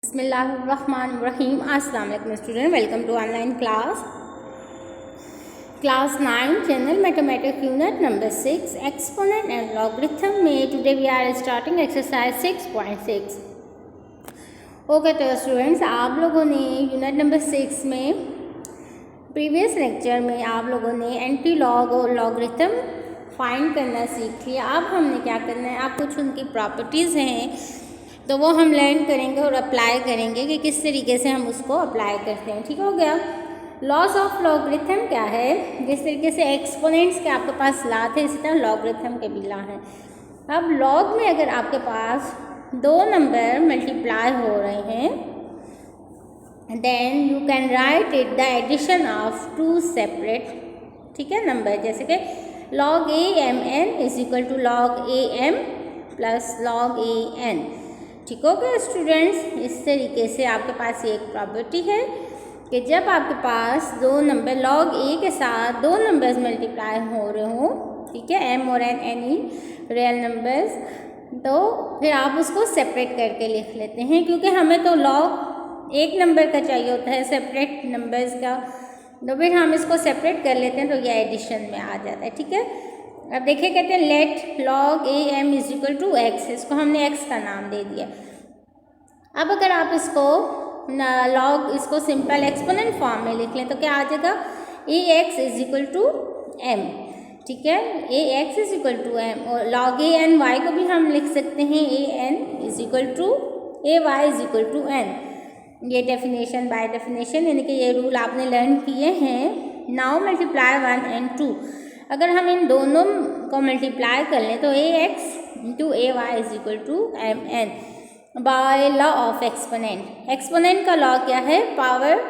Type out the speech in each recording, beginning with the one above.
बिस्मिल्लाहिर्रहमानिर्रहीम। अस्सलाम वालेकुम student, welcome to online class 9 general mathematics unit number 6 exponent and logarithm में today we are starting exercise 6.6। Okay तो students, आप लोगों ने यूनिट नंबर 6 में प्रीवियस लेक्चर में आप लोगों ने एंटी लॉग और लॉगरिथम फाइंड करना सीख लिया। अब हमने क्या करना है, आप कुछ उनकी प्रॉपर्टीज़ हैं तो वो हम लर्न करेंगे और अप्लाई करेंगे कि किस तरीके से हम उसको अप्लाई करते हैं। ठीक हो गया। लॉस ऑफ लॉगरिथम क्या है, जिस तरीके से एक्सपोनेंट्स के आपके पास ला थे इसी तरह लॉगरिथम के भी ला हैं। अब लॉग में अगर आपके पास दो नंबर मल्टीप्लाई हो रहे हैं then you can write it the addition of two separate, ठीक है, नंबर, जैसे कि log a m n is equal to log a m plus log a n। ठीक हो गया स्टूडेंट्स। इस तरीके से आपके पास ये एक प्रॉपर्टी है कि जब आपके पास दो नंबर log a के साथ दो नंबर्स मल्टीप्लाई हो रहे हों, ठीक है, m और n एनी रियल नंबर्स, तो फिर आप उसको सेपरेट करके लिख लेते हैं, क्योंकि हमें तो log एक नंबर का चाहिए होता है सेपरेट नंबर्स का, तो फिर हम इसको सेपरेट कर लेते हैं तो ये एडिशन में आ जाता है। ठीक है। अब देखिए, कहते हैं let log a m is equal to x, इसको हमने x का नाम दे दिया। अब अगर आप इसको log इसको सिंपल एक्सपोनेंट फॉर्म में लिख लें तो क्या आ जाएगा, a x is equal to m, ठीक है, a x is equal to m। और log a n y को भी हम लिख सकते हैं a n is equal to a y is equal to n। ये डेफिनेशन बाय डेफिनेशन, यानी कि ये रूल आपने लर्न किए हैं। नाउ मल्टीप्लाई 1 एंड 2, अगर हम इन दोनों को मल्टीप्लाई कर लें तो A X into A Y is equal to M N by law of exponent. Exponent का लॉ क्या है, पावर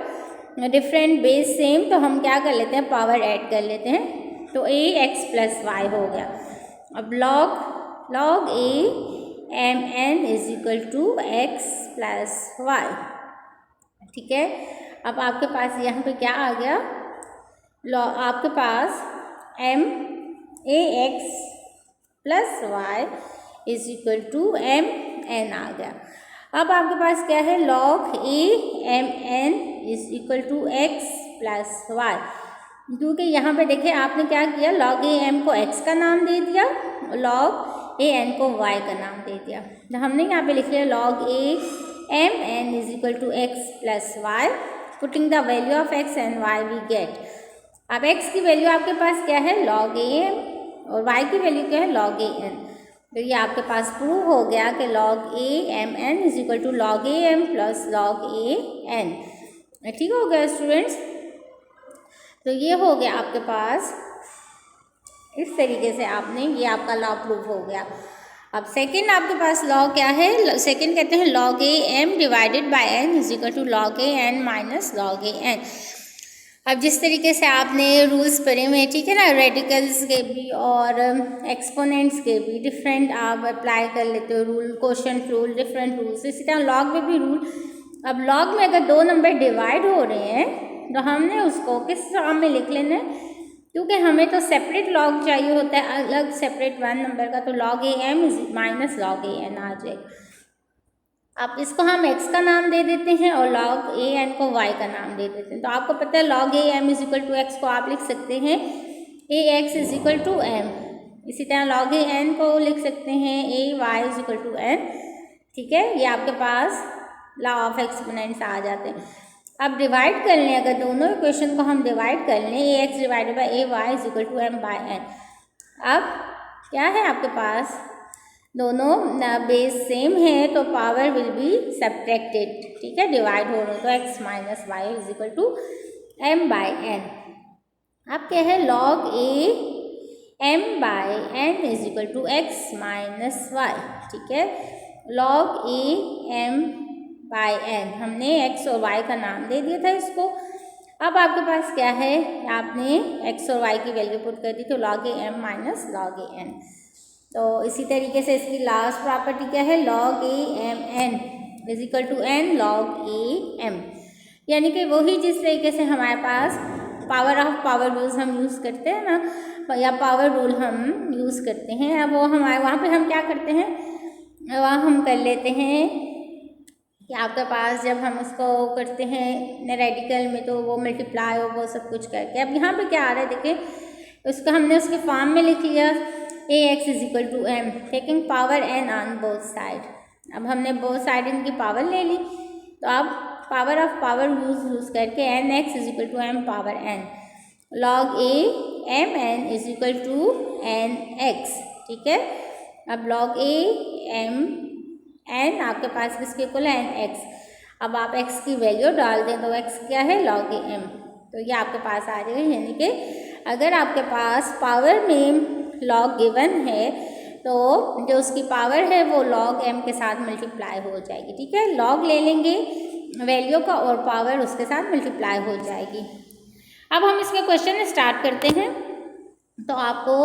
डिफरेंट बेस सेम, तो हम क्या कर लेते हैं, पावर ऐड कर लेते हैं, तो ए एक्स प्लस वाई हो गया। अब log A M N is equal to x plus y, ठीक है। अब आपके पास यहाँ पे क्या आ गया, आपके पास M A X plus Y is equal to M N आ गया। अब आपके पास क्या है, log A M N is equal to x plus Y, क्योंकि यहाँ पे देखिए आपने क्या किया, लॉग ए एम को एक्स का नाम दे दिया और लॉग ए एन को वाई का नाम दे दिया। तो हमने यहाँ पे लिख लिया log A M N is equal to x plus y, putting the value of x and y we get. अब एक्स की वैल्यू आपके पास क्या है, लॉग ए एम, और वाई की वैल्यू क्या है, लॉग ए एन। तो ये आपके पास प्रूव हो गया कि log A M N is equal to log A m plus log A n. ठीक हो गया स्टूडेंट्स। तो ये हो गया आपके पास, इस तरीके से आपने ये आपका लॉ प्रूव हो गया। अब सेकंड आपके पास लॉ क्या है, सेकंड कहते हैं log a m divided by n is equal to log a n minus log a n। अब जिस तरीके से आपने रूल्स पढ़े हुए हैं, ठीक है ना, रेडिकल्स के भी और एक्सपोनेंट्स के भी डिफरेंट आप अप्लाई कर लेते हो rule, quotient rule, different rules, इसी तरह लॉग में भी रूल। अब लॉग में अगर दो नंबर डिवाइड हो रहे हैं तो हमने उसको किस फॉर्म में लिख लेना है, क्योंकि हमें तो सेपरेट लॉग चाहिए होता है, अलग सेपरेट वन नंबर का, तो log a m is minus log a n आ जाएगा। अब इसको हम x का नाम दे देते हैं और log a n को y का नाम दे देते हैं। तो आपको पता है log a m is equal to x को आप लिख सकते हैं a x is equal to m, इसी तरह log a n को लिख सकते हैं a y is equal to n, ठीक है। ये आपके पास लॉ ऑफ एक्सपोनेंट्स आ जाते हैं। अब डिवाइड कर लें, अगर दोनों इक्वेशन को हम डिवाइड कर लें, A X divided by A Y is equal to M by N. अब क्या है आपके पास, दोनों बेस सेम है तो पावर विल बी सब्ट्रैक्टेड, ठीक है, डिवाइड हो रहे तो x minus y is equal to M by N. अब क्या है, log A m by n is equal to x minus y, ठीक है। Log A m by n, हमने x और y का नाम दे दिया था इसको। अब आपके पास क्या है, आपने x और y की वैल्यू पुट कर दी, तो log a m minus log a n। तो इसी तरीके से इसकी लास्ट प्रॉपर्टी क्या है, log a m n is equal to n log a m, यानी कि वही जिस तरीके से हमारे पास पावर ऑफ पावर रूल्स हम यूज़ करते हैं ना, या पावर रूल हम यूज़ करते हैं, अब वो हमारे वहाँ पे हम क्या करते हैं, वहाँ हम कर लेते हैं कि आपके पास जब हम उसको करते हैं रेडिकल में तो वो मल्टीप्लाई हो वो सब कुछ करके। अब यहाँ पे क्या आ रहा है देखिए, उसको हमने उसके फॉर्म में लिख लिया ax is equal to m taking power n on both side. अब हमने बोथ साइड इनकी पावर ले ली, तो अब पावर ऑफ पावर यूज़ करके n x is equal to m power n log a m n is equal to n x, ठीक है। अब log a m n आपके पास किसके इक्वल है, n x। अब आप x की वैल्यू डाल दें तो x क्या है, log a m, तो ये आपके पास आ जाएगा। यानी कि अगर आपके पास पावर में log गिवन है तो जो उसकी पावर है वो log m के साथ मल्टीप्लाई हो जाएगी, ठीक है। log ले लेंगे वैल्यू का और पावर उसके साथ मल्टीप्लाई हो जाएगी। अब हम इसके क्वेश्चन स्टार्ट करते हैं तो आपको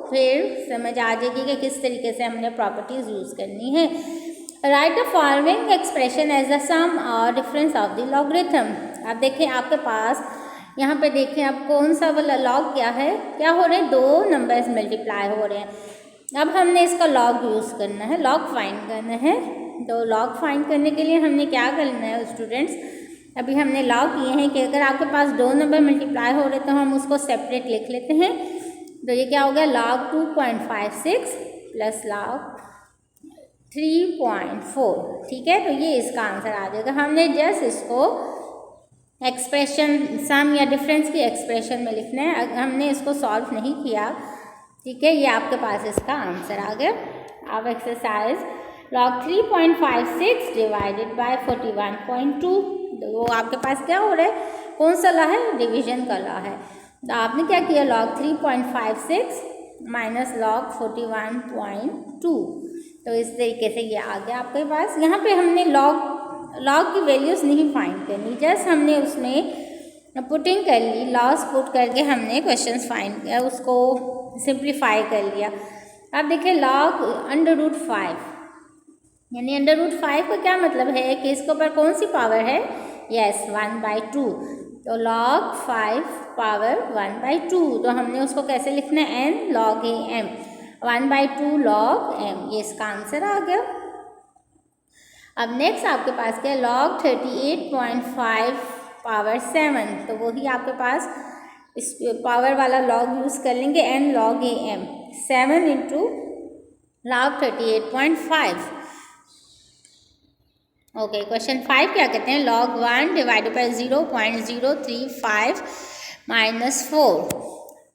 फिर समझ आ जाएगी कि किस तरीके से हमने प्रॉपर्टीज यूज़ करनी है। Write the following expression as the sum और डिफरेंस ऑफ द लॉगरिथम। अब देखें आपके पास यहाँ पे देखें अब कौन सा वाला लॉग क्या है, क्या हो रहे हैं, दो नंबर्स मल्टीप्लाई हो रहे हैं। अब हमने इसका लॉग यूज़ करना है, लॉग फाइंड करना है। तो लॉग फाइंड करने के लिए हमने क्या करना है स्टूडेंट्स, अभी हमने लॉग किए हैं कि अगर आपके पास दो नंबर मल्टीप्लाई हो रहे तो हम उसको सेपरेट लिख लेते हैं। तो ये क्या हो गया, log 2.56 प्लस log 3.4, ठीक है। तो ये इसका आंसर आ जाएगा। हमने जस्ट इसको एक्सप्रेशन सम या डिफरेंस की एक्सप्रेशन में लिखना है, हमने इसको सॉल्व नहीं किया, ठीक है। ये आपके पास इसका आंसर आ गया। अब एक्सरसाइज log 3.56 डिवाइडेड बाय 41.2, वो आपके पास क्या हो रहा है, कौन सा लॉ है, डिवीजन का लॉ है। तो आपने क्या किया, log 3.56 माइनस log 41.2, तो इस तरीके से ये आ गया आपके पास। यहाँ पे हमने log की वैल्यूज़ नहीं फाइंड करनी, जस्ट हमने उसमें पुटिंग कर ली, लॉस पुट करके हमने क्वेश्चंस फाइंड किया, उसको सिंप्लीफाई कर लिया। अब देखिए log √5, यानी √5 का क्या मतलब है कि इसके ऊपर कौन सी पावर है, यस 1/2, तो log 5 पावर 1/2, तो हमने उसको कैसे लिखना है, n log a m 1/2 log m, ये इसका आंसर आ गया। अब नेक्स्ट आपके पास क्या है, log 38.5 पावर 7, तो वही आपके पास इस पावर वाला log यूज़ कर लेंगे, n log a m 7 into log 38.5। Okay, question 5 क्या कहते हैं, log 1 डिवाइडेड बाई 0.035 माइनस 4,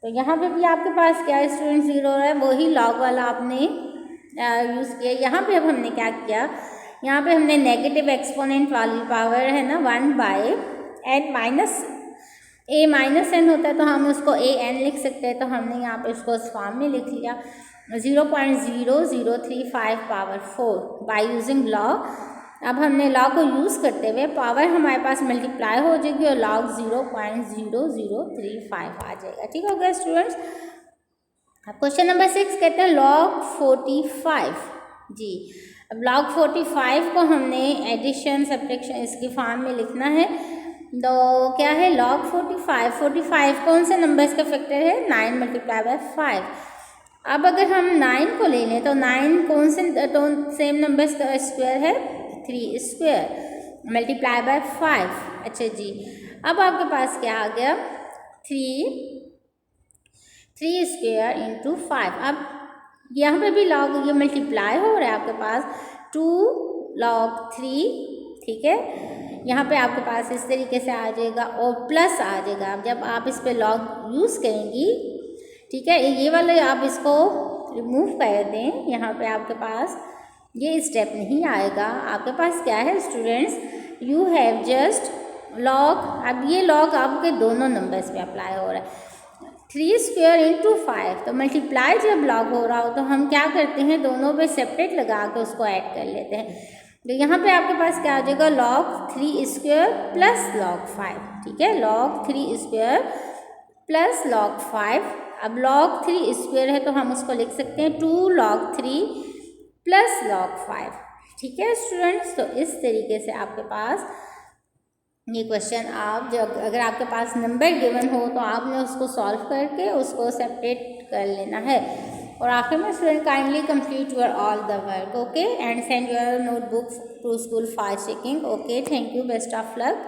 तो यहाँ पे भी आपके पास क्या स्टूडेंट 0 है, वही log वाला आपने यूज़ किया। यहाँ पे अब हमने क्या किया, यहाँ पे हमने नेगेटिव एक्सपोनेंट वाली पावर है ना 1/n minus a minus n होता है तो हम उसको a n लिख सकते हैं, तो हमने यहाँ पे उसको इस फॉर्म में लिख लिया 0.0035 पावर 4 बाय यूजिंग लॉ। अब हमने लॉ को यूज़ करते हुए पावर हमारे पास मल्टीप्लाई हो जाएगी और log 0.0035 आ जाएगा, ठीक हो गया स्टूडेंट्स। अब क्वेश्चन नंबर 6 कहते हैं log 45 जी। अब log 45 को हमने एडिशन सब्ट्रैक्शन इसकी फॉर्म में लिखना है, तो क्या है log 45 कौन से नंबर्स का फैक्टर है, 9 मल्टीप्लाई बाय 5। अब अगर हम 9 को ले लें तो 9 कौन से तो सेम नंबर्स का स्क्वायर है, 3 स्क्वायर मल्टीप्लाई बाय 5। अच्छा जी, अब आपके पास क्या आ गया, 3 स्क्वायर इंटू 5। अब यहाँ पे भी log ये मल्टीप्लाई हो रहा है आपके पास 2 log 3, ठीक है। यहाँ पे आपके पास इस तरीके से आ जाएगा और प्लस आ जाएगा। अब जब आप इस पे log यूज़ करेंगी, ठीक है, ये वाले आप इसको रिमूव कर दें, यहाँ पे आपके पास ये स्टेप नहीं आएगा। आपके पास क्या है students, you have just log, अब ये log आपके दोनों नंबर्स पे अप्लाई हो रहा है, 3 स्क्वायर इंटू 5, तो मल्टीप्लाई जब log हो रहा हो तो हम क्या करते हैं, दोनों पे सेपरेट लगा के उसको ऐड कर लेते हैं। तो यहाँ पे आपके पास क्या आ जाएगा, log 3 स्क्वायर प्लस log 5, ठीक है, log 3 स्क्वायर प्लस log 5। अब log 3 स्क्वायर है तो हम उसको लिख सकते हैं 2 log 3 प्लस log 5, ठीक है स्टूडेंट्स। तो इस तरीके से आपके पास ये क्वेश्चन आप जब अगर आपके पास नंबर गिवन हो तो आपने उसको सॉल्व करके उसको सेपरेट कर लेना है। और आखिर में student kindly complete your all the work, okay, and send your notebook to school for checking, okay, thank you, best of luck.